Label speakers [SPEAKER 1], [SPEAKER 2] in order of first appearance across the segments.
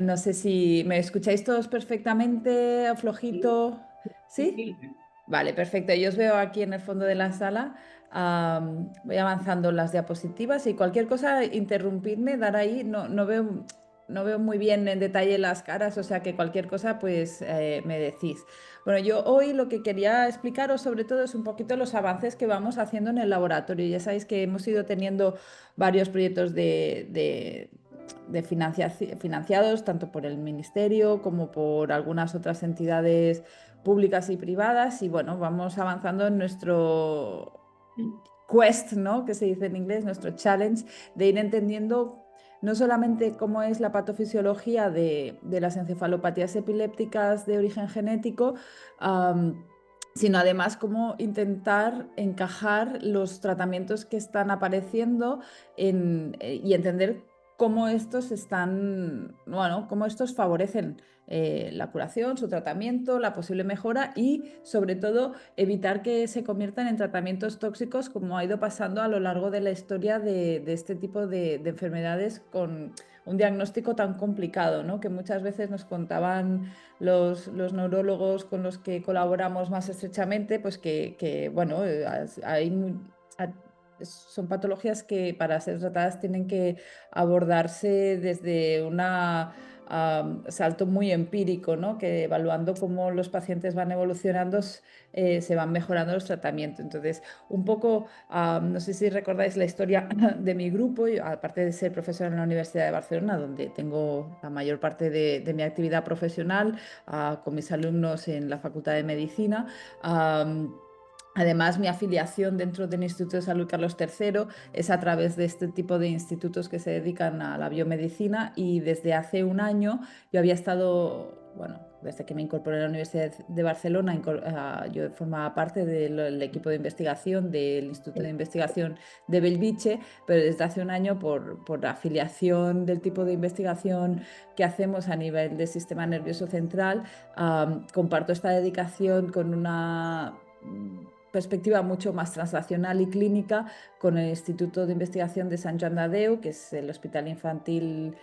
[SPEAKER 1] No sé si me escucháis todos perfectamente,
[SPEAKER 2] Sí,
[SPEAKER 1] flojito.
[SPEAKER 2] sí,
[SPEAKER 1] ¿Sí?
[SPEAKER 2] sí.
[SPEAKER 1] Vale, perfecto. Yo os veo aquí en el fondo de la sala. Voy avanzando las diapositivas y cualquier cosa, interrumpidme, dar ahí. No veo muy bien en detalle las caras, o sea que cualquier cosa, pues me decís. Bueno, yo hoy lo que quería explicaros sobre todo es un poquito los avances que vamos haciendo en el laboratorio. Ya sabéis que hemos ido teniendo varios proyectos financiados tanto por el Ministerio como por algunas otras entidades públicas y privadas y bueno, vamos avanzando en nuestro quest, ¿no? Que se dice en inglés, nuestro challenge de ir entendiendo no solamente cómo es la patofisiología de las encefalopatías epilépticas de origen genético, am, sino además cómo intentar encajar los tratamientos que están apareciendo y entender cómo estos están, bueno, cómo estos favorecen la curación, su tratamiento, la posible mejora y sobre todo evitar que se conviertan en tratamientos tóxicos como ha ido pasando a lo largo de la historia de este tipo de enfermedades con un diagnóstico tan complicado, ¿no? Que muchas veces nos contaban los neurólogos con los que colaboramos más estrechamente, pues bueno, son patologías que para ser tratadas tienen que abordarse desde una salto muy empírico, ¿no? Que evaluando cómo los pacientes van evolucionando, se van mejorando los tratamientos. Entonces, un poco, no sé si recordáis la historia de mi grupo, yo, aparte de ser profesora en la Universidad de Barcelona, donde tengo la mayor parte de mi actividad profesional, con mis alumnos en la Facultad de Medicina. Además, mi afiliación dentro del Instituto de Salud Carlos III es a través de este tipo de institutos que se dedican a la biomedicina y desde hace un año yo había estado, bueno, desde que me incorporé a la Universidad de Barcelona, yo formaba parte del equipo de investigación del Instituto de Investigación de Bellvitge, pero desde hace un año por la afiliación del tipo de investigación que hacemos a nivel del sistema nervioso central, comparto esta dedicación con una perspectiva mucho más translacional y clínica con el Instituto de Investigación de Sant Joan de Déu, que es el hospital infantil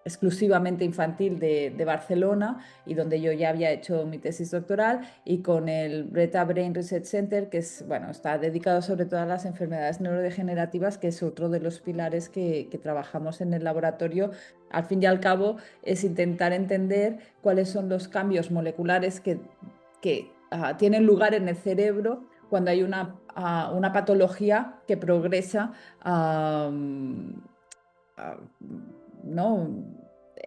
[SPEAKER 1] exclusivamente infantil de Barcelona y donde yo ya había hecho mi tesis doctoral y con el Breta Brain Research Center, que es, bueno, está dedicado sobre todo a las enfermedades neurodegenerativas, que es otro de los pilares que trabajamos en el laboratorio. Al fin y al cabo es intentar entender cuáles son los cambios moleculares que tienen lugar en el cerebro cuando hay una patología que progresa ¿no?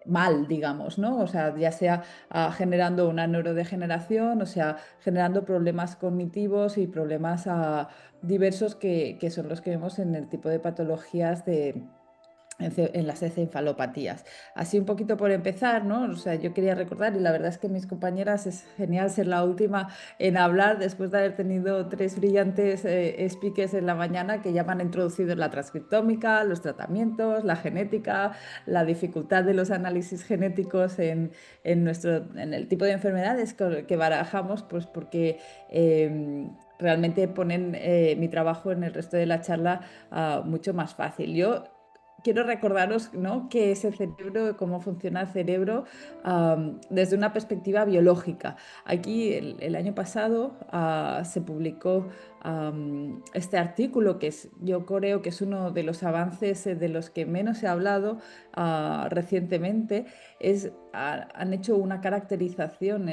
[SPEAKER 1] mal, digamos, ¿no? O sea, ya sea generando una neurodegeneración, o sea, generando problemas cognitivos y problemas diversos que son los que vemos en el tipo de patologías en las encefalopatías. Así un poquito por empezar, ¿no? O sea, yo quería recordar, y la verdad es que mis compañeras es genial ser la última en hablar después de haber tenido tres brillantes speakers en la mañana que ya me han introducido en la transcriptómica, los tratamientos, la genética, la dificultad de los análisis genéticos en el tipo de enfermedades que barajamos, pues porque realmente ponen mi trabajo en el resto de la charla mucho más fácil. Yo quiero recordaros, ¿no?, qué es el cerebro, cómo funciona el cerebro desde una perspectiva biológica. Aquí el año pasado se publicó este artículo yo creo que es uno de los avances de los que menos se ha hablado recientemente. Han hecho una caracterización,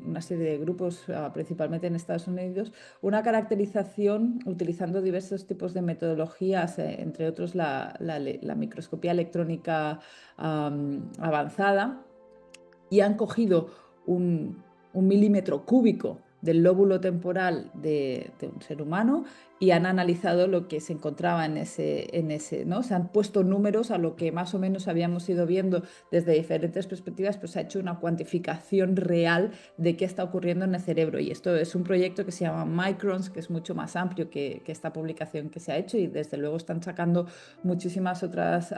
[SPEAKER 1] una serie de grupos, principalmente en Estados Unidos, una caracterización utilizando diversos tipos de metodologías, entre otros la microscopía electrónica avanzada, y han cogido un milímetro cúbico del lóbulo temporal de un ser humano y han analizado lo que se encontraba ¿no? Se han puesto números a lo que más o menos habíamos ido viendo desde diferentes perspectivas, pues se ha hecho una cuantificación real de qué está ocurriendo en el cerebro. Y esto es un proyecto que se llama Microns, que es mucho más amplio que esta publicación que se ha hecho y desde luego están sacando muchísimas otras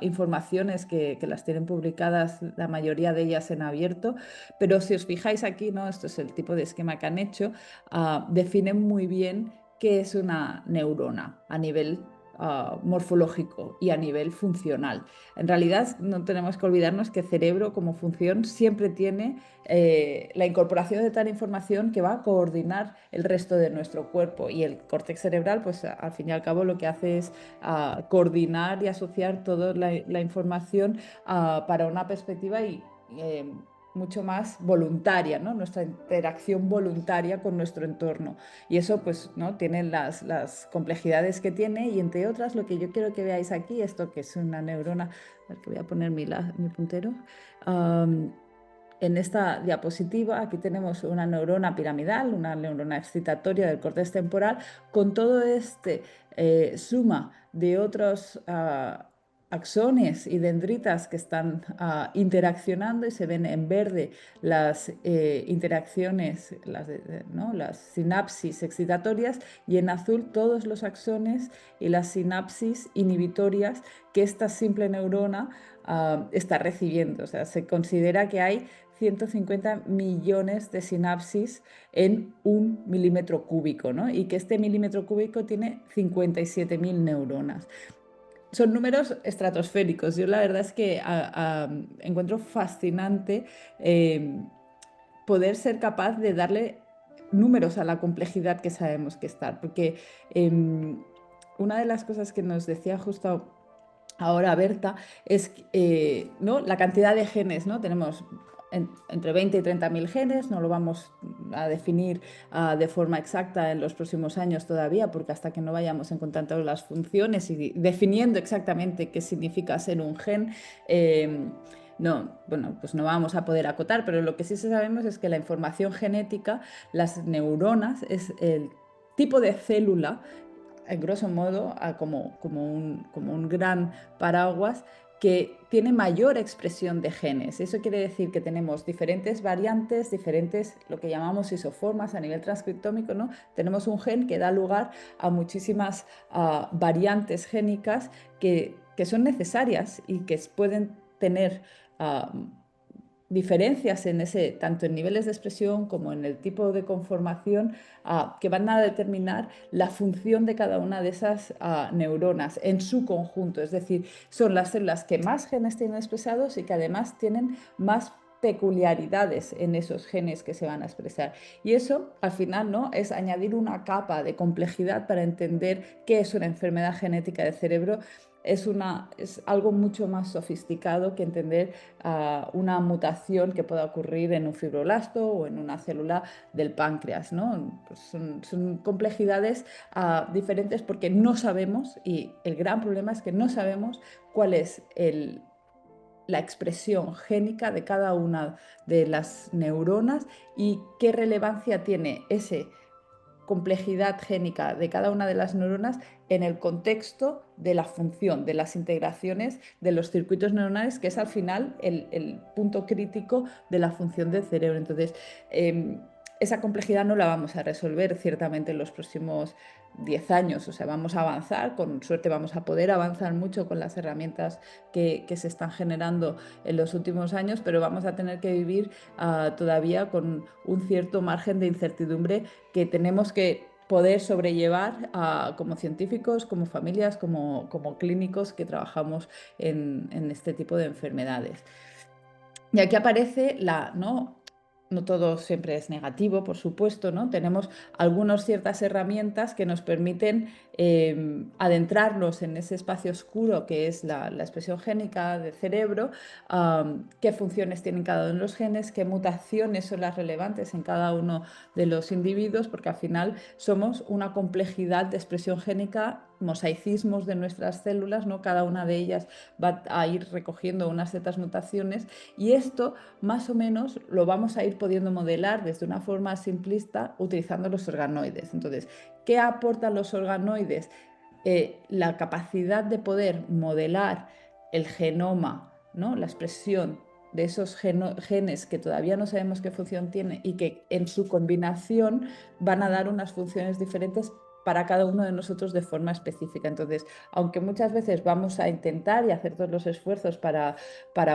[SPEAKER 1] informaciones que las tienen publicadas, la mayoría de ellas en abierto, pero si os fijáis aquí, ¿no? Esto es el tipo de esquema que han hecho, definen muy bien qué es una neurona a nivel morfológico y a nivel funcional. En realidad no tenemos que olvidarnos que el cerebro como función siempre tiene la incorporación de tal información que va a coordinar el resto de nuestro cuerpo, y el córtex cerebral pues al fin y al cabo lo que hace es coordinar y asociar toda la información para una perspectiva eh, mucho más voluntaria, ¿no? Nuestra interacción voluntaria con nuestro entorno. Y eso pues, ¿no? Tiene las complejidades que tiene, y entre otras lo que yo quiero que veáis aquí, esto que es una neurona, a ver que voy a poner mi puntero. Um, en esta diapositiva, aquí tenemos una neurona piramidal, una neurona excitatoria del córtex temporal, con todo este suma de otros axones y dendritas que están interaccionando, y se ven en verde las interacciones, ¿no? Las sinapsis excitatorias, y en azul todos los axones y las sinapsis inhibitorias que esta simple neurona está recibiendo. O sea, se considera que hay 150 millones de sinapsis en 1 milímetro cúbico, ¿no? Y que este milímetro cúbico tiene 57.000 neuronas. Son números estratosféricos. Yo la verdad es que encuentro fascinante poder ser capaz de darle números a la complejidad que sabemos que está, porque una de las cosas que nos decía justo ahora Berta es ¿no? La cantidad de genes, ¿no? Tenemos entre 20 y 30.000 genes, no lo vamos a definir de forma exacta en los próximos años todavía, porque hasta que no vayamos encontrando las funciones y definiendo exactamente qué significa ser un gen, no, bueno, pues no vamos a poder acotar, pero lo que sí sabemos es que la información genética, las neuronas, es el tipo de célula, en grosso modo, como un gran paraguas que tiene mayor expresión de genes. Eso quiere decir que tenemos diferentes variantes, diferentes, lo que llamamos isoformas a nivel transcriptómico, ¿no? Tenemos un gen que da lugar a muchísimas variantes génicas que son necesarias y que pueden tener diferencias en ese, tanto en niveles de expresión como en el tipo de conformación, que van a determinar la función de cada una de esas neuronas en su conjunto. Es decir, son las células que más genes tienen expresados y que además tienen más peculiaridades en esos genes que se van a expresar. Y eso, al final, ¿no? Es añadir una capa de complejidad para entender qué es una enfermedad genética del cerebro. Es algo mucho más sofisticado que entender una mutación que pueda ocurrir en un fibroblasto o en una célula del páncreas, ¿no? Pues son complejidades diferentes porque no sabemos, y el gran problema es que no sabemos cuál es la expresión génica de cada una de las neuronas y qué relevancia tiene ese complejidad génica de cada una de las neuronas en el contexto de la función, de las integraciones de los circuitos neuronales, que es al final el punto crítico de la función del cerebro. Entonces, esa complejidad no la vamos a resolver ciertamente en los próximos 10 años, o sea, vamos a avanzar, con suerte vamos a poder avanzar mucho con las herramientas que se están generando en los últimos años, pero vamos a tener que vivir todavía con un cierto margen de incertidumbre que tenemos que poder sobrellevar como científicos, como familias, como clínicos que trabajamos en este tipo de enfermedades. Y aquí aparece ¿no? No todo siempre es negativo, por supuesto, ¿no? Tenemos algunas ciertas herramientas que nos permiten adentrarnos en ese espacio oscuro que es la expresión génica del cerebro, qué funciones tienen cada uno de los genes, qué mutaciones son las relevantes en cada uno de los individuos, porque al final somos una complejidad de expresión génica, mosaicismos de nuestras células, ¿no? Cada una de ellas va a ir recogiendo unas ciertas mutaciones, y esto más o menos lo vamos a ir pudiendo modelar desde una forma simplista utilizando los organoides. Entonces, ¿qué aportan los organoides? La capacidad de poder modelar el genoma, ¿no? La expresión de esos genes que todavía no sabemos qué función tienen y que en su combinación van a dar unas funciones diferentes para cada uno de nosotros de forma específica. Entonces, aunque muchas veces vamos a intentar y hacer todos los esfuerzos para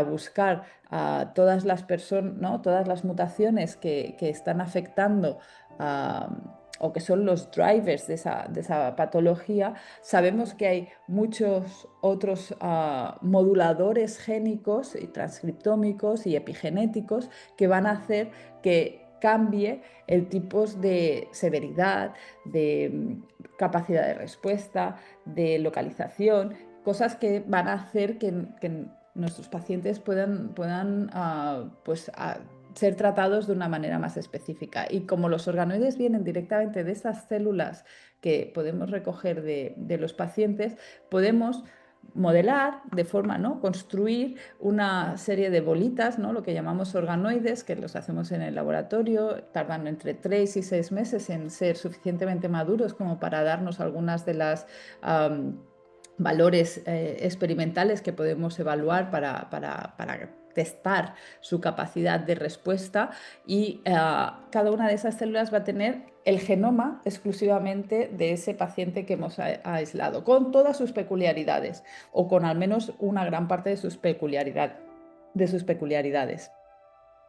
[SPEAKER 1] buscar a todas las personas, ¿no? Todas las mutaciones que están afectando o que son los drivers de esa patología, sabemos que hay muchos otros moduladores génicos y transcriptómicos y epigenéticos que van a hacer que cambie el tipo de severidad, de capacidad de respuesta, de localización, cosas que van a hacer que nuestros pacientes puedan pues, ser tratados de una manera más específica. Y como los organoides vienen directamente de esas células que podemos recoger de los pacientes, podemos modelar de forma, ¿no? Construir una serie de bolitas, ¿no? Lo que llamamos organoides, que los hacemos en el laboratorio, tardan entre 3 y 6 meses en ser suficientemente maduros como para darnos algunas de las valores experimentales que podemos evaluar para testar su capacidad de respuesta, y cada una de esas células va a tener el genoma exclusivamente de ese paciente que hemos aislado, con todas sus peculiaridades o con al menos una gran parte de sus peculiaridades.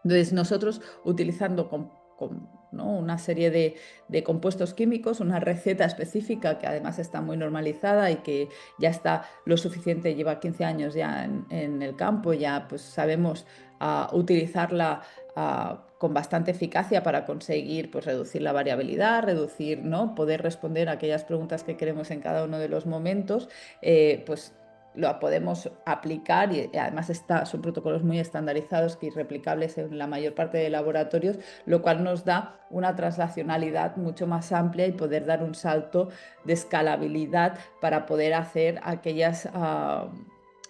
[SPEAKER 1] Entonces, nosotros utilizando ¿no? una serie de compuestos químicos, una receta específica que además está muy normalizada y que ya está lo suficiente, lleva 15 años ya en el campo, ya pues sabemos utilizarla con bastante eficacia para conseguir pues, reducir la variabilidad, reducir, ¿no? Poder responder a aquellas preguntas que queremos en cada uno de los momentos, pues lo podemos aplicar, y además son protocolos muy estandarizados y replicables en la mayor parte de laboratorios, lo cual nos da una translacionalidad mucho más amplia y poder dar un salto de escalabilidad para poder hacer aquellas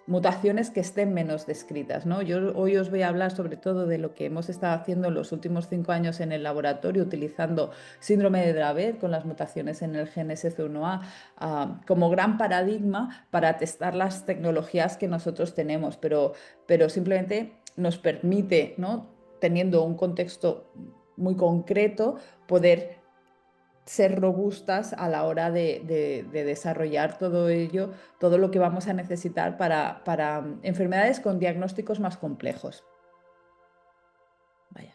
[SPEAKER 1] mutaciones que estén menos descritas, ¿no? Yo hoy os voy a hablar sobre todo de lo que hemos estado haciendo en los últimos 5 años en el laboratorio, utilizando síndrome de Dravet con las mutaciones en el gen SC1A como gran paradigma para testar las tecnologías que nosotros tenemos, pero simplemente nos permite, ¿no? Teniendo un contexto muy concreto, poder ser robustas a la hora de desarrollar todo ello, todo lo que vamos a necesitar para enfermedades con diagnósticos más complejos. Vaya.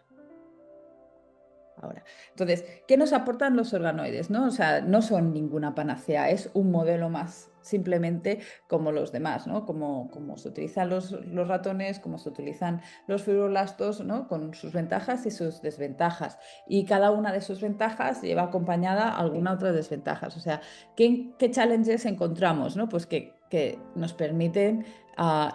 [SPEAKER 1] Ahora. Entonces, ¿qué nos aportan los organoides? ¿No? O sea, no son ninguna panacea, es un modelo más, simplemente como los demás, ¿no? Como se utilizan los ratones, como se utilizan los fibroblastos, ¿no? Con sus ventajas y sus desventajas. Y cada una de sus ventajas lleva acompañada alguna otra desventajas. O sea, ¿qué challenges encontramos? ¿No? Pues que nos permiten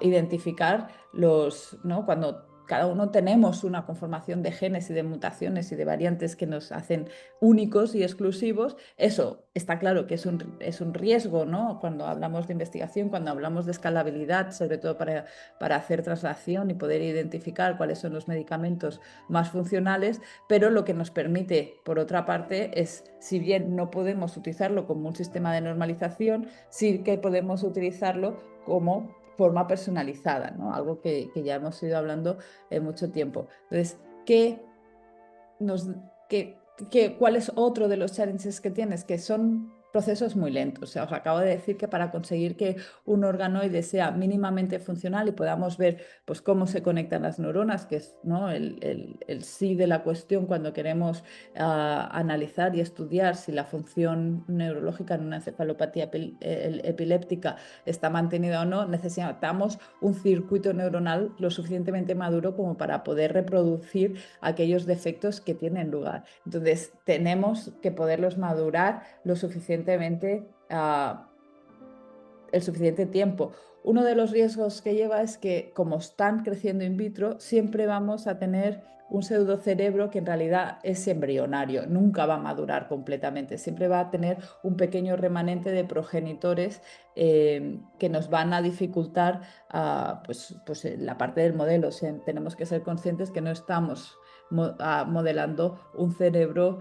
[SPEAKER 1] identificar ¿no? Cuando cada uno tenemos una conformación de genes y de mutaciones y de variantes que nos hacen únicos y exclusivos. Eso está claro que es un riesgo, ¿no? Cuando hablamos de investigación, cuando hablamos de escalabilidad, sobre todo para hacer traslación y poder identificar cuáles son los medicamentos más funcionales, pero lo que nos permite, por otra parte, es, si bien no podemos utilizarlo como un sistema de normalización, sí que podemos utilizarlo como forma personalizada, ¿no? Algo que ya hemos ido hablando mucho tiempo. Entonces, nos, qué, ¿cuál es otro de los challenges que tienes? Que son procesos muy lentos. O sea, os acabo de decir que para conseguir que un organoide sea mínimamente funcional y podamos ver pues, cómo se conectan las neuronas, que es, ¿no? el sí de la cuestión cuando queremos analizar y estudiar si la función neurológica en una encefalopatía epiléptica está mantenida o no, necesitamos un circuito neuronal lo suficientemente maduro como para poder reproducir aquellos defectos que tienen lugar. Entonces, tenemos que poderlos madurar lo suficientemente, el suficiente tiempo. Uno de los riesgos que lleva es que, como están creciendo in vitro, siempre vamos a tener un pseudocerebro que en realidad es embrionario, nunca va a madurar completamente, siempre va a tener un pequeño remanente de progenitores que nos van a dificultar pues la parte del modelo. O sea, tenemos que ser conscientes que no estamos modelando un cerebro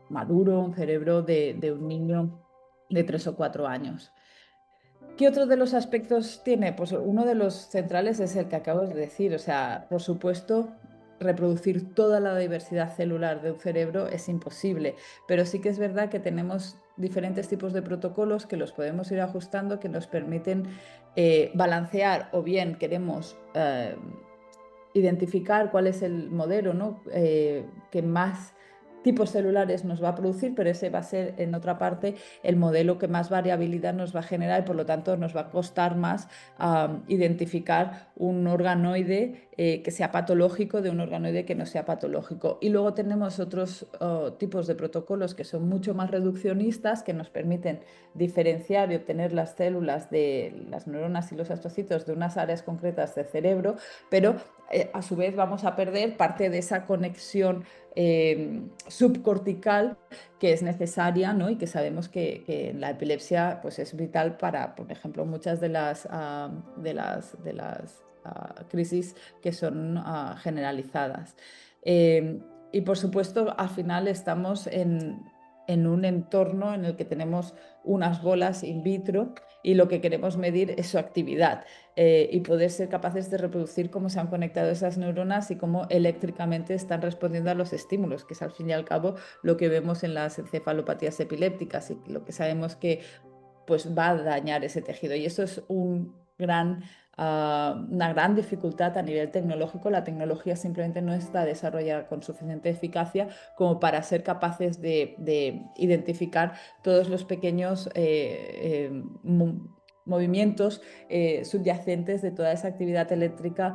[SPEAKER 1] maduro, un cerebro de un niño de 3 o 4 años. ¿Qué otro de los aspectos tiene? Pues uno de los centrales es el que acabo de decir. O sea, por supuesto, reproducir toda la diversidad celular de un cerebro es imposible, pero sí que es verdad que tenemos diferentes tipos de protocolos que los podemos ir ajustando, que nos permiten balancear, o bien queremos identificar cuál es el modelo, ¿no? Que más tipos celulares nos va a producir, pero ese va a ser en otra parte el modelo que más variabilidad nos va a generar y por lo tanto nos va a costar más identificar un organoide que sea patológico de un organoide que no sea patológico. Y luego tenemos otros tipos de protocolos que son mucho más reduccionistas, que nos permiten diferenciar y obtener las células de las neuronas y los astrocitos de unas áreas concretas del cerebro, pero a su vez vamos a perder parte de esa conexión subcortical que es necesaria, ¿no? Y que sabemos que en la epilepsia pues, es vital para, por ejemplo, muchas de las crisis que son generalizadas. Y por supuesto, al final estamos en un entorno en el que tenemos unas bolas in vitro y lo que queremos medir es su actividad y poder ser capaces de reproducir cómo se han conectado esas neuronas y cómo eléctricamente están respondiendo a los estímulos, que es al fin y al cabo lo que vemos en las encefalopatías epilépticas y lo que sabemos que pues va a dañar ese tejido. Y eso es una gran dificultad a nivel tecnológico. La tecnología simplemente no está desarrollada con suficiente eficacia como para ser capaces de identificar todos los pequeños movimientos subyacentes de toda esa actividad eléctrica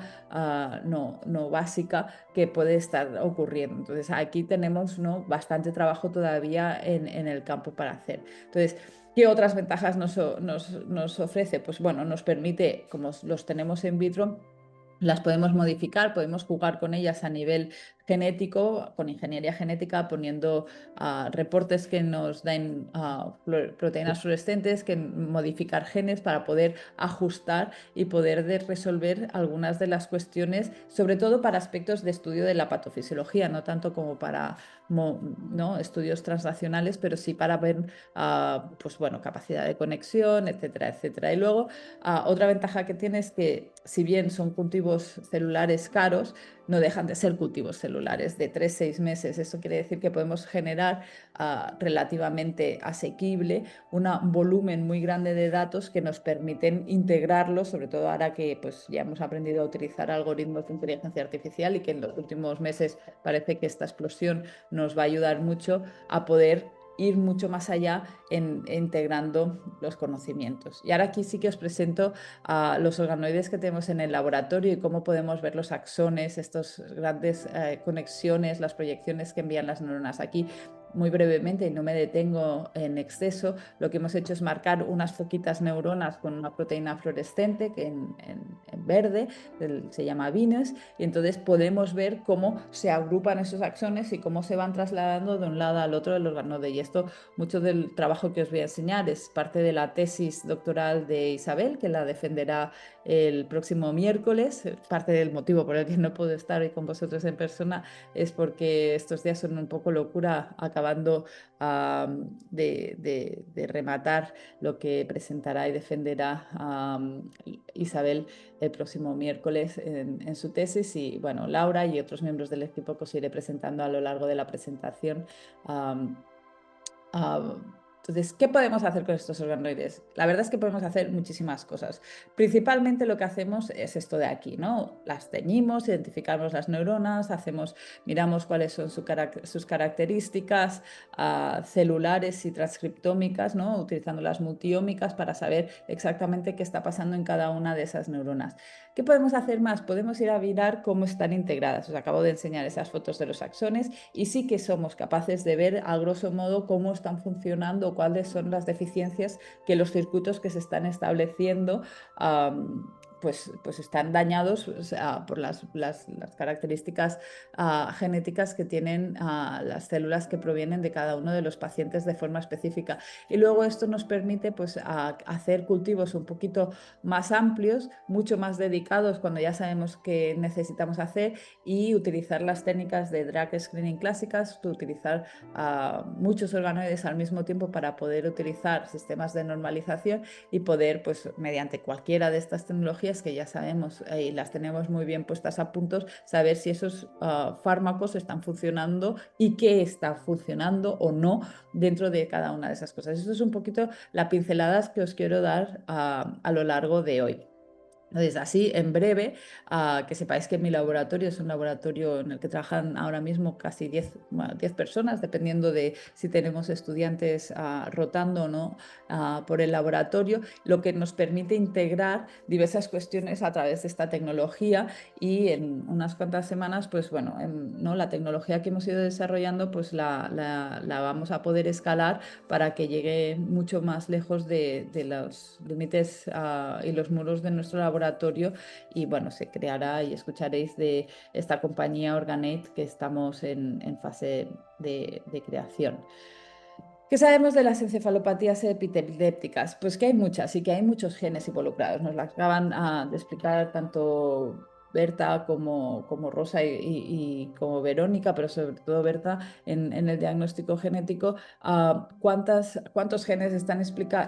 [SPEAKER 1] no básica que puede estar ocurriendo. Entonces aquí tenemos, ¿no?, bastante trabajo todavía en el campo para hacer. Entonces, ¿qué otras ventajas nos ofrece? Pues bueno, nos permite, como los tenemos in vitro, las podemos modificar, podemos jugar con ellas a nivel genético, con ingeniería genética, poniendo reportes que nos den proteínas fluorescentes, que modificar genes para poder ajustar y poder resolver algunas de las cuestiones, sobre todo para aspectos de estudio de la patofisiología, no tanto como para ¿no?, estudios transnacionales, pero sí para ver pues bueno, capacidad de conexión, etcétera, etcétera. Y luego otra ventaja que tiene es que si bien son cultivos celulares caros, no dejan de ser cultivos celulares de 3-6 meses. Eso quiere decir que podemos generar relativamente asequible un volumen muy grande de datos que nos permiten integrarlos, sobre todo ahora que pues, ya hemos aprendido a utilizar algoritmos de inteligencia artificial y que en los últimos meses parece que esta explosión nos va a ayudar mucho a poder ir mucho más allá integrando los conocimientos. Y ahora aquí sí que os presento los organoides que tenemos en el laboratorio y cómo podemos ver los axones, estas grandes conexiones, las proyecciones que envían las neuronas. Aquí, muy brevemente, y no me detengo en exceso, lo que hemos hecho es marcar unas poquitas neuronas con una proteína fluorescente que en verde se llama Venus, y entonces podemos ver cómo se agrupan esos axones y cómo se van trasladando de un lado al otro del organoide. Y esto, mucho del trabajo que os voy a enseñar, es parte de la tesis doctoral de Isabel, que la defenderá el próximo miércoles. Parte del motivo por el que no puedo estar hoy con vosotros en persona es porque estos días son un poco locura, acabando de rematar lo que presentará y defenderá Isabel el próximo miércoles en su tesis. Y bueno, Laura y otros miembros del equipo que os iré presentando a lo largo de la presentación. Entonces, ¿qué podemos hacer con estos organoides? La verdad es que podemos hacer muchísimas cosas. Principalmente lo que hacemos es esto de aquí, ¿no? Las teñimos, identificamos las neuronas, miramos cuáles son sus características celulares y transcriptómicas, ¿no?, utilizando las multiómicas para saber exactamente qué está pasando en cada una de esas neuronas. ¿Qué podemos hacer más? Podemos ir a mirar cómo están integradas. Os acabo de enseñar esas fotos de los axones y sí que somos capaces de ver a grosso modo cómo están funcionando, cuáles son las deficiencias que los circuitos que se están estableciendo pues están dañados, o sea, por las características genéticas que tienen las células que provienen de cada uno de los pacientes de forma específica. Y luego esto nos permite pues, hacer cultivos un poquito más amplios, mucho más dedicados cuando ya sabemos qué necesitamos hacer, y utilizar las técnicas de drug screening clásicas, utilizar muchos organoides al mismo tiempo para poder utilizar sistemas de normalización y poder, pues mediante cualquiera de estas tecnologías que ya sabemos y las tenemos muy bien puestas a puntos, saber si esos fármacos están funcionando y qué está funcionando o no dentro de cada una de esas cosas. Esto es un poquito las pinceladas que os quiero dar a lo largo de hoy. Entonces, así, en breve, que sepáis que mi laboratorio es un laboratorio en el que trabajan ahora mismo casi 10, bueno, 10 personas, dependiendo de si tenemos estudiantes rotando o no por el laboratorio, lo que nos permite integrar diversas cuestiones a través de esta tecnología y en unas cuantas semanas, pues bueno, ¿no? La tecnología que hemos ido desarrollando, pues la vamos a poder escalar para que llegue mucho más lejos de los límites y los muros de nuestro laboratorio y bueno, se creará y escucharéis de esta compañía Organate que estamos en fase de creación. ¿Qué sabemos de las encefalopatías epilépticas? Pues que hay muchas y que hay muchos genes involucrados. Nos la acaban de explicar tanto Berta como Rosa y como Verónica, pero sobre todo Berta en el diagnóstico genético, cuántos genes están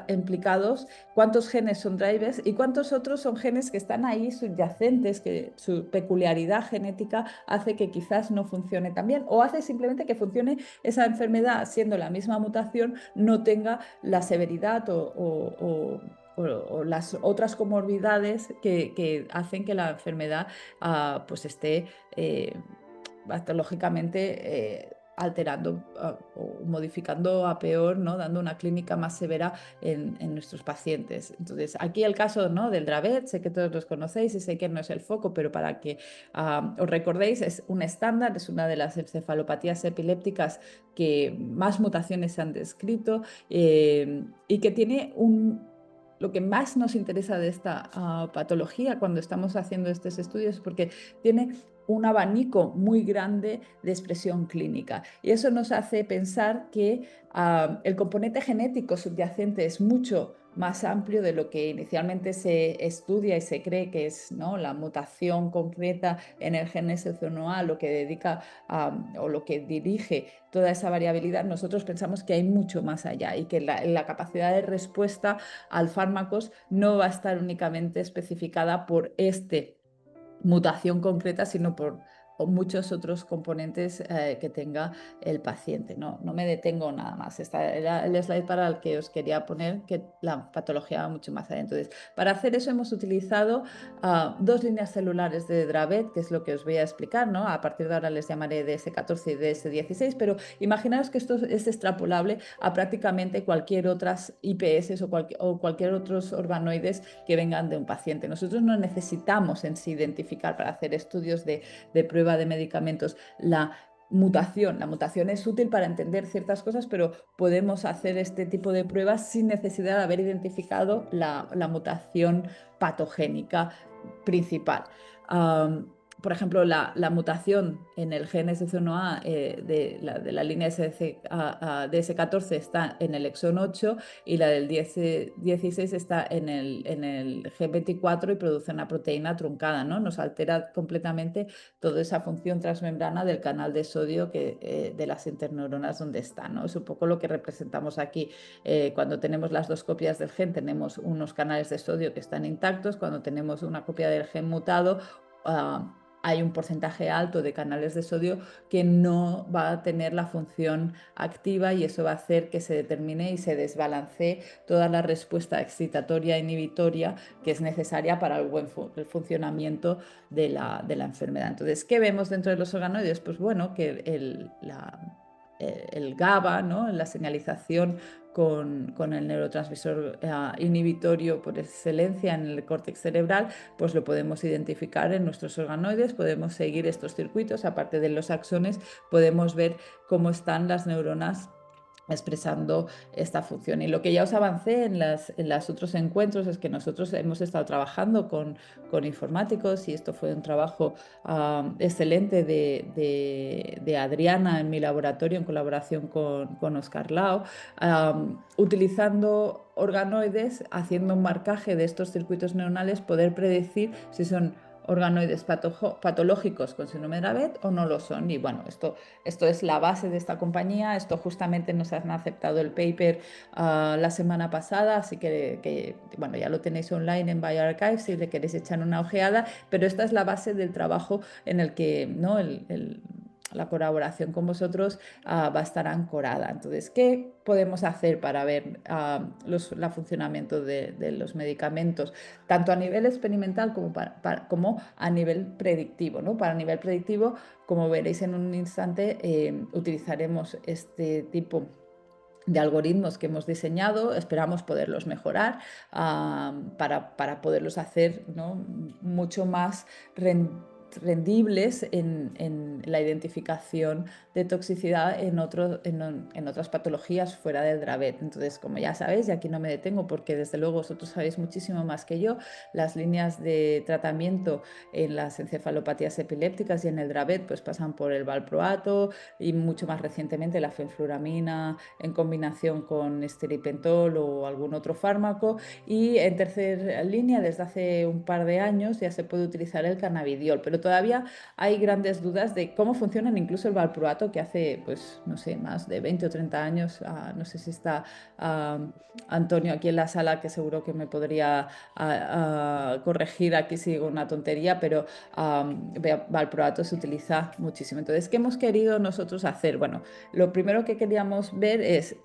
[SPEAKER 1] implicados, cuántos genes son drivers y cuántos otros son genes que están ahí subyacentes, que su peculiaridad genética hace que quizás no funcione tan bien o hace simplemente que funcione esa enfermedad, siendo la misma mutación, no tenga la severidad o las otras comorbilidades que hacen que la enfermedad pues esté patológicamente alterando o modificando a peor, ¿no? Dando una clínica más severa en nuestros pacientes. Entonces, aquí el caso, ¿no? Del Dravet, sé que todos los conocéis y sé que no es el foco, pero para que os recordéis, es un estándar, es una de las encefalopatías epilépticas que más mutaciones se han descrito y que tiene lo que más nos interesa de esta patología cuando estamos haciendo estos estudios es porque tiene un abanico muy grande de expresión clínica. Y eso nos hace pensar que el componente genético subyacente es mucho más amplio de lo que inicialmente se estudia y se cree que es, ¿no? La mutación concreta en el gen SC1A, lo que dedica o lo que dirige toda esa variabilidad. Nosotros pensamos que hay mucho más allá y que la capacidad de respuesta al fármacos no va a estar únicamente especificada por mutación concreta, sino por muchos otros componentes que tenga el paciente. No me detengo nada más. Este era el slide para el que os quería poner que la patología va mucho más allá. Entonces, para hacer eso hemos utilizado dos líneas celulares de Dravet, que es lo que os voy a explicar, ¿no? A partir de ahora les llamaré DS14 y DS16, pero imaginaos que esto es extrapolable a prácticamente cualquier otras IPS o cualquier otros organoides que vengan de un paciente. Nosotros no necesitamos en sí identificar para hacer estudios de prueba de medicamentos la mutación. La mutación es útil para entender ciertas cosas, pero podemos hacer este tipo de pruebas sin necesidad de haber identificado la mutación patogénica principal. Por ejemplo, la mutación en el gen SC1A de la línea DS14 está en el exón 8 y la del 16 está en el gen 24 y produce una proteína truncada, ¿no? Nos altera completamente toda esa función transmembrana del canal de sodio de las interneuronas donde está, ¿no? Es un poco lo que representamos aquí. Cuando tenemos las dos copias del gen tenemos unos canales de sodio que están intactos, cuando tenemos una copia del gen mutado, hay un porcentaje alto de canales de sodio que no va a tener la función activa y eso va a hacer que se determine y se desbalancee toda la respuesta excitatoria inhibitoria que es necesaria para el buen funcionamiento de la enfermedad. Entonces, ¿qué vemos dentro de los organoides? Pues bueno, que el GABA, ¿no? La señalización con el neurotransmisor inhibitorio por excelencia en el córtex cerebral, pues lo podemos identificar en nuestros organoides, podemos seguir estos circuitos, aparte de los axones, podemos ver cómo están las neuronas expresando esta función. Y lo que ya os avancé en los otros encuentros es que nosotros hemos estado trabajando con informáticos y esto fue un trabajo excelente de Adriana en mi laboratorio en colaboración con Oscar Lao, utilizando organoides, haciendo un marcaje de estos circuitos neuronales, poder predecir si son organoides patológicos con síndrome de Dravet o no lo son. Y bueno, esto es la base de esta compañía. Esto justamente nos han aceptado el paper la semana pasada, así bueno, ya lo tenéis online en bioRxiv si le queréis echar una ojeada, pero esta es la base del trabajo en el que, ¿no? la colaboración con vosotros va a estar ancorada. Entonces, ¿qué podemos hacer para ver el funcionamiento de los medicamentos, tanto a nivel experimental como a nivel predictivo, ¿no? Para nivel predictivo, como veréis en un instante, utilizaremos este tipo de algoritmos que hemos diseñado, esperamos poderlos mejorar para poderlos hacer, ¿no?, mucho más rendibles en la identificación de toxicidad en otras patologías fuera del Dravet. Entonces, como ya sabéis, y aquí no me detengo porque desde luego vosotros sabéis muchísimo más que yo, las líneas de tratamiento en las encefalopatías epilépticas y en el Dravet pues pasan por el valproato y mucho más recientemente la fenfluramina en combinación con esteripentol o algún otro fármaco, y en tercera línea desde hace un par de años ya se puede utilizar el cannabidiol, pero todavía hay grandes dudas de cómo funcionan incluso el valproato, que hace pues no sé, más de 20 o 30 años, no sé si está Antonio aquí en la sala, que seguro que me podría corregir aquí si digo una tontería, pero valproato se utiliza muchísimo. Entonces, ¿qué hemos querido nosotros hacer? Bueno, lo primero que queríamos ver es,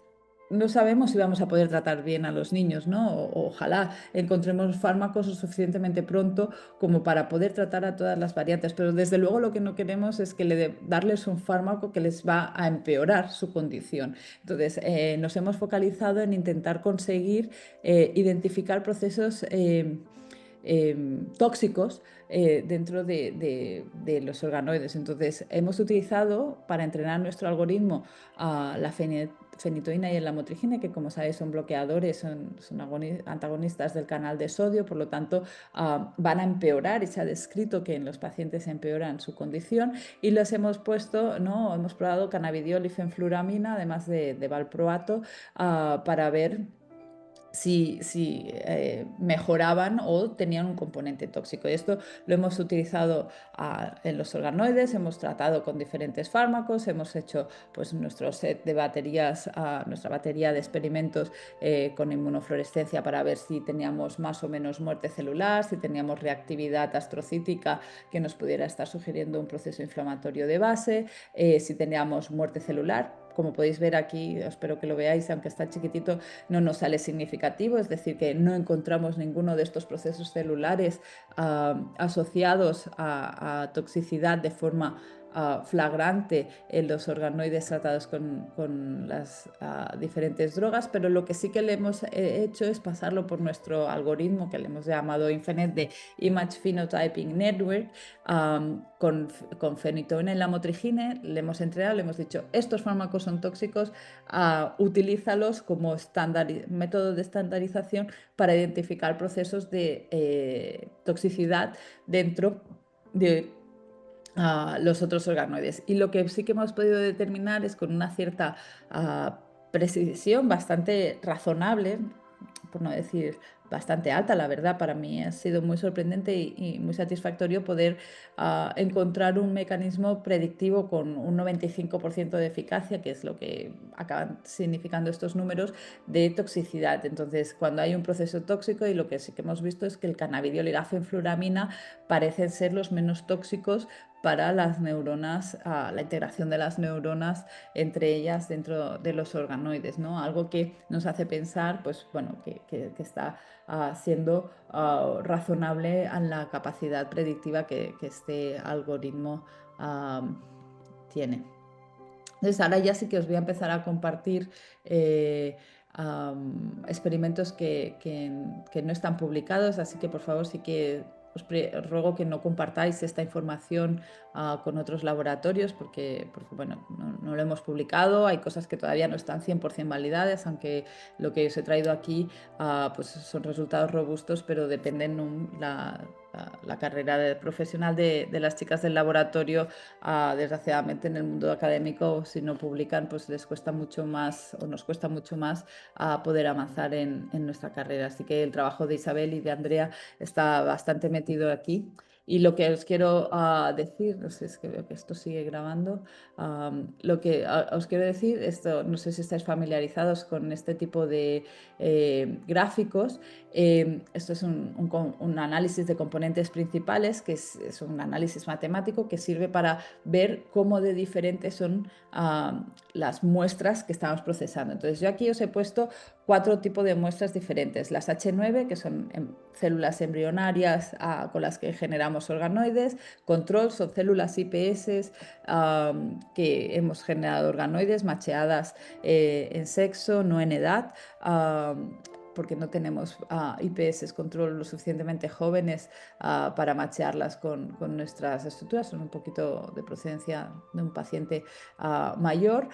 [SPEAKER 1] no sabemos si vamos a poder tratar bien a los niños, ¿no? Ojalá encontremos fármacos lo suficientemente pronto como para poder tratar a todas las variantes, pero desde luego lo que no queremos es que darles un fármaco que les va a empeorar su condición. Entonces, nos hemos focalizado en intentar conseguir identificar procesos tóxicos dentro de los organoides. Entonces, hemos utilizado para entrenar nuestro algoritmo la fenitoína y el lamotrigina, que como sabéis son bloqueadores, son antagonistas del canal de sodio, por lo tanto van a empeorar, y se ha descrito que en los pacientes empeoran su condición, y los hemos puesto, ¿no? Hemos probado cannabidiol y fenfluramina, además de valproato, para ver si mejoraban o tenían un componente tóxico. Y esto lo hemos utilizado en los organoides, hemos tratado con diferentes fármacos, hemos hecho pues nuestro set de baterías, nuestra batería de experimentos con inmunofluorescencia para ver si teníamos más o menos muerte celular, si teníamos reactividad astrocítica que nos pudiera estar sugiriendo un proceso inflamatorio de base, si teníamos muerte celular. Como podéis ver aquí, espero que lo veáis, aunque está chiquitito, no nos sale significativo, es decir, que no encontramos ninguno de estos procesos celulares asociados a toxicidad de forma flagrante en los organoides tratados con las diferentes drogas, pero lo que sí que le hemos hecho es pasarlo por nuestro algoritmo que le hemos llamado InfeNet de Image Phenotyping Network, con fenitoína y lamotrigine. Le hemos entrenado, le hemos dicho, estos fármacos son tóxicos, utilízalos como método de estandarización para identificar procesos de toxicidad dentro de los otros organoides. Y lo que sí que hemos podido determinar es con una cierta precisión bastante razonable, por no decir bastante alta, la verdad, para mí ha sido muy sorprendente y muy satisfactorio poder encontrar un mecanismo predictivo con un 95% de eficacia, que es lo que acaban significando estos números de toxicidad. Entonces, cuando hay un proceso tóxico, y lo que sí que hemos visto es que el cannabidiol y la fenfluramina parecen ser los menos tóxicos para las neuronas, la integración de las neuronas entre ellas dentro de los organoides, ¿no? Algo que nos hace pensar, pues bueno, que está siendo razonable en la capacidad predictiva que este algoritmo tiene. Entonces ahora ya sí que os voy a empezar a compartir experimentos que no están publicados, así que por favor sí que os ruego que no compartáis esta información con otros laboratorios porque bueno, no lo hemos publicado, hay cosas que todavía no están 100% validadas, aunque lo que os he traído aquí pues son resultados robustos, pero dependen la carrera profesional de las chicas del laboratorio. Desgraciadamente en el mundo académico, si no publican, pues les cuesta mucho más, o nos cuesta mucho más poder avanzar en nuestra carrera. Así que el trabajo de Isabel y de Andrea está bastante metido aquí. Y lo que os quiero decir, no sé, es que veo que esto sigue grabando, lo que os quiero decir, esto, no sé si estáis familiarizados con este tipo de gráficos. Esto es un análisis de componentes principales, que es un análisis matemático que sirve para ver cómo de diferentes son las muestras que estamos procesando. Entonces yo aquí os he puesto 4 tipos de muestras diferentes. Las H9, que son células embrionarias con las que generamos organoides. Control son células IPS que hemos generado organoides macheadas en sexo, no en edad. Porque no tenemos IPS control lo suficientemente jóvenes para machearlas con nuestras estructuras, son un poquito de procedencia de un paciente mayor.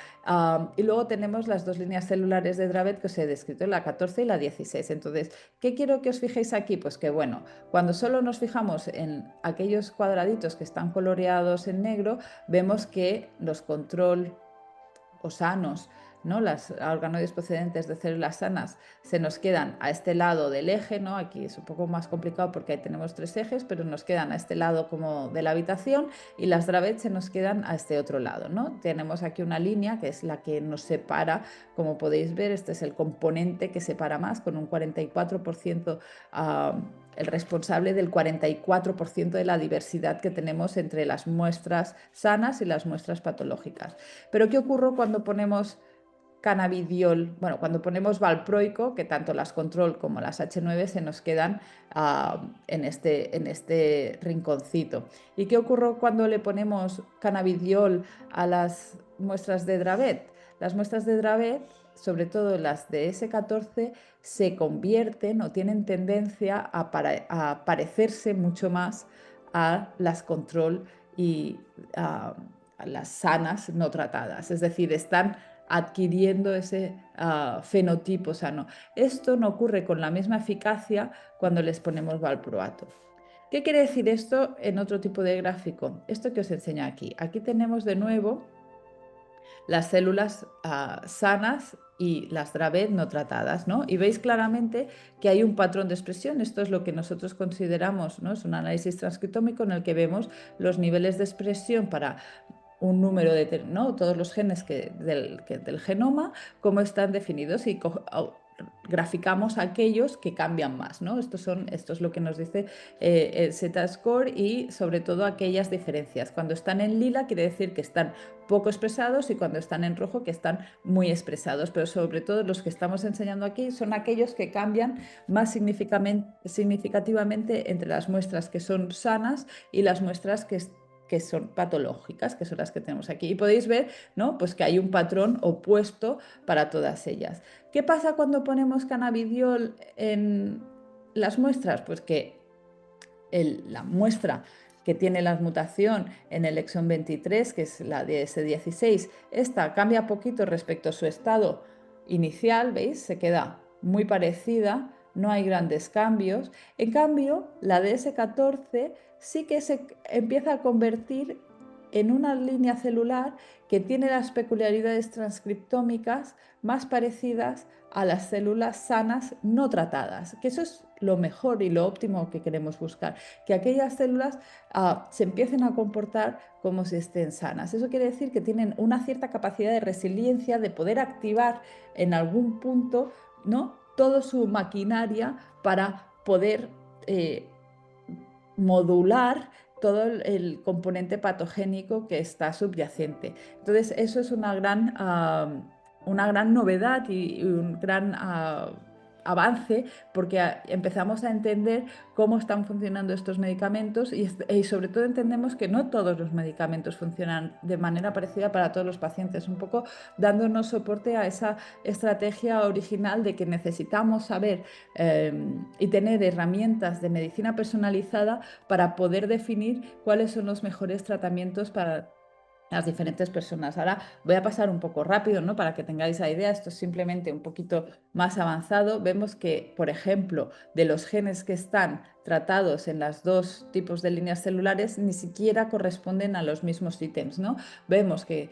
[SPEAKER 1] Y luego tenemos las 2 líneas celulares de Dravet que os he descrito, la 14 y la 16. Entonces, ¿qué quiero que os fijéis aquí? Pues que, bueno, cuando solo nos fijamos en aquellos cuadraditos que están coloreados en negro, vemos que los control o sanos, ¿no? Las organoides procedentes de células sanas se nos quedan a este lado del eje, ¿no? Aquí es un poco más complicado porque ahí tenemos 3 ejes, pero nos quedan a este lado como de la habitación, y las Dravet se nos quedan a este otro lado, ¿no? Tenemos aquí una línea que es la que nos separa, como podéis ver, este es el componente que separa más, con un 44%, el responsable del 44% de la diversidad que tenemos entre las muestras sanas y las muestras patológicas. Pero ¿qué ocurre cuando ponemos cannabidiol? Bueno, cuando ponemos valproico, que tanto las control como las H9 se nos quedan en este rinconcito. ¿Y qué ocurre cuando le ponemos cannabidiol a las muestras de Dravet? Las muestras de Dravet, sobre todo las de S14, se convierten o tienen tendencia a parecerse mucho más a las control y a las sanas no tratadas. Es decir, están adquiriendo ese fenotipo sano. Esto no ocurre con la misma eficacia cuando les ponemos valproato. ¿Qué quiere decir esto en otro tipo de gráfico? Esto que os enseño aquí. Aquí tenemos de nuevo las células sanas y las Dravet no tratadas, ¿no? Y veis claramente que hay un patrón de expresión. Esto es lo que nosotros consideramos, ¿no? Es un análisis transcriptómico en el que vemos los niveles de expresión para un número de, ¿no? Todos los genes del genoma, cómo están definidos, y graficamos aquellos que cambian más, ¿no? Esto es lo que nos dice el Z-score, y sobre todo aquellas diferencias. Cuando están en lila quiere decir que están poco expresados, y cuando están en rojo que están muy expresados, pero sobre todo los que estamos enseñando aquí son aquellos que cambian más significativamente entre las muestras que son sanas y las muestras que son patológicas, que son las que tenemos aquí. Y podéis ver, ¿no? Pues que hay un patrón opuesto para todas ellas. ¿Qué pasa cuando ponemos cannabidiol en las muestras? Pues que la muestra que tiene la mutación en el exón 23, que es la de S16, esta cambia poquito respecto a su estado inicial, ¿veis? Se queda muy parecida, no hay grandes cambios. En cambio, la de S14 sí que se empieza a convertir en una línea celular que tiene las peculiaridades transcriptómicas más parecidas a las células sanas no tratadas, que eso es lo mejor y lo óptimo que queremos buscar, que aquellas células se empiecen a comportar como si estén sanas. Eso quiere decir que tienen una cierta capacidad de resiliencia, de poder activar en algún punto, ¿no?, toda su maquinaria para poder modular todo el componente patogénico que está subyacente. Entonces, eso es una gran novedad y un gran avance, porque empezamos a entender cómo están funcionando estos medicamentos, y sobre todo entendemos que no todos los medicamentos funcionan de manera parecida para todos los pacientes, un poco dándonos soporte a esa estrategia original de que necesitamos saber y tener herramientas de medicina personalizada para poder definir cuáles son los mejores tratamientos para las diferentes personas. Ahora voy a pasar un poco rápido, ¿no?, para que tengáis la idea. Esto es simplemente un poquito más avanzado. Vemos que, por ejemplo, de los genes que están tratados en las 2 tipos de líneas celulares, ni siquiera corresponden a los mismos ítems, ¿no? Vemos que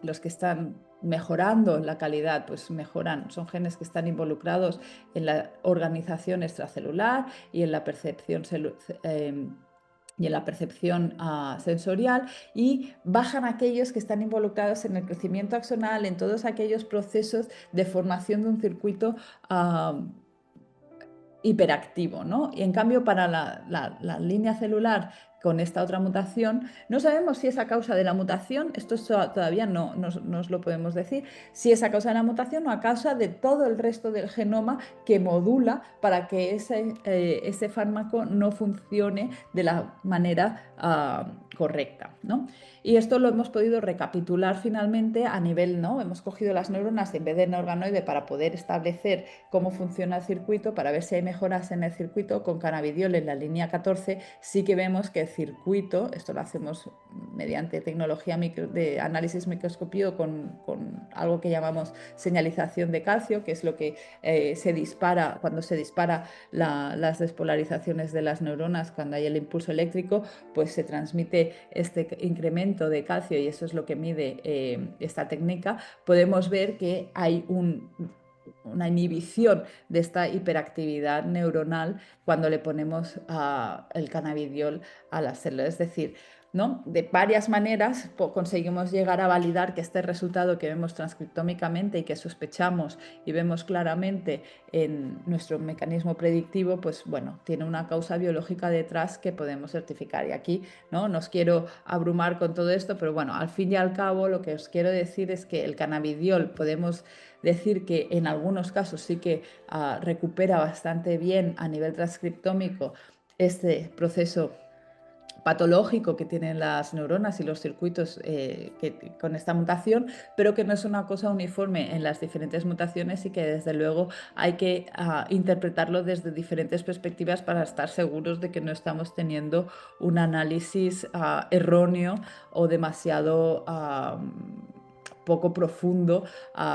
[SPEAKER 1] los que están mejorando la calidad, pues mejoran, son genes que están involucrados en la organización extracelular y en la percepción y en la percepción sensorial, y bajan aquellos que están involucrados en el crecimiento axonal, en todos aquellos procesos de formación de un circuito hiperactivo, ¿no? Y en cambio para la línea celular con esta otra mutación, no sabemos si es a causa de la mutación, esto todavía no os lo podemos decir, si es a causa de la mutación o a causa de todo el resto del genoma que modula para que ese fármaco no funcione de la manera correcta, ¿no? Y esto lo hemos podido recapitular finalmente a nivel, ¿no? Hemos cogido las neuronas en vez de en organoide para poder establecer cómo funciona el circuito, para ver si hay mejoras en el circuito. Con cannabidiol en la línea 14 sí que vemos que el circuito, esto lo hacemos mediante tecnología de análisis microscópico con algo que llamamos señalización de calcio, que es lo que se dispara cuando se dispara las despolarizaciones de las neuronas, cuando hay el impulso eléctrico, pues se transmite este incremento de calcio y eso es lo que mide esta técnica. Podemos ver que hay una inhibición de esta hiperactividad neuronal cuando le ponemos el cannabidiol a las células. Es decir, ¿no? De varias maneras conseguimos llegar a validar que este resultado que vemos transcriptómicamente y que sospechamos y vemos claramente en nuestro mecanismo predictivo, pues bueno, tiene una causa biológica detrás que podemos certificar. Y aquí no os quiero abrumar con todo esto, pero bueno, al fin y al cabo lo que os quiero decir es que el cannabidiol podemos decir que en algunos casos sí que recupera bastante bien a nivel transcriptómico este proceso patológico que tienen las neuronas y los circuitos con esta mutación, pero que no es una cosa uniforme en las diferentes mutaciones y que desde luego hay que interpretarlo desde diferentes perspectivas para estar seguros de que no estamos teniendo un análisis erróneo o demasiado poco profundo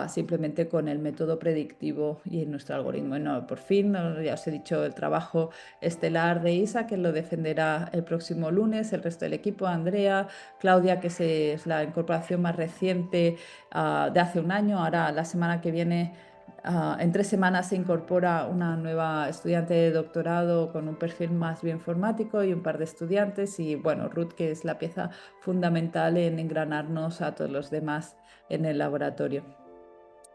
[SPEAKER 1] simplemente con el método predictivo y en nuestro algoritmo. Bueno, por fin, ya os he dicho el trabajo estelar de Isa, que lo defenderá el próximo lunes, el resto del equipo, Andrea, Claudia, que es la incorporación más reciente de hace un año. Ahora la semana que viene, en 3 semanas, se incorpora una nueva estudiante de doctorado con un perfil más bioinformático y un par de estudiantes. Y bueno, Ruth, que es la pieza fundamental en engranarnos a todos los demás en el laboratorio.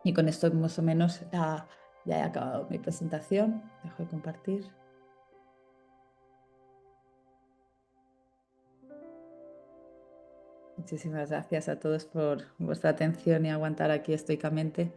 [SPEAKER 1] Y con esto más o menos ya he acabado mi presentación. Dejo de compartir. Muchísimas gracias a todos por vuestra atención y aguantar aquí estoicamente.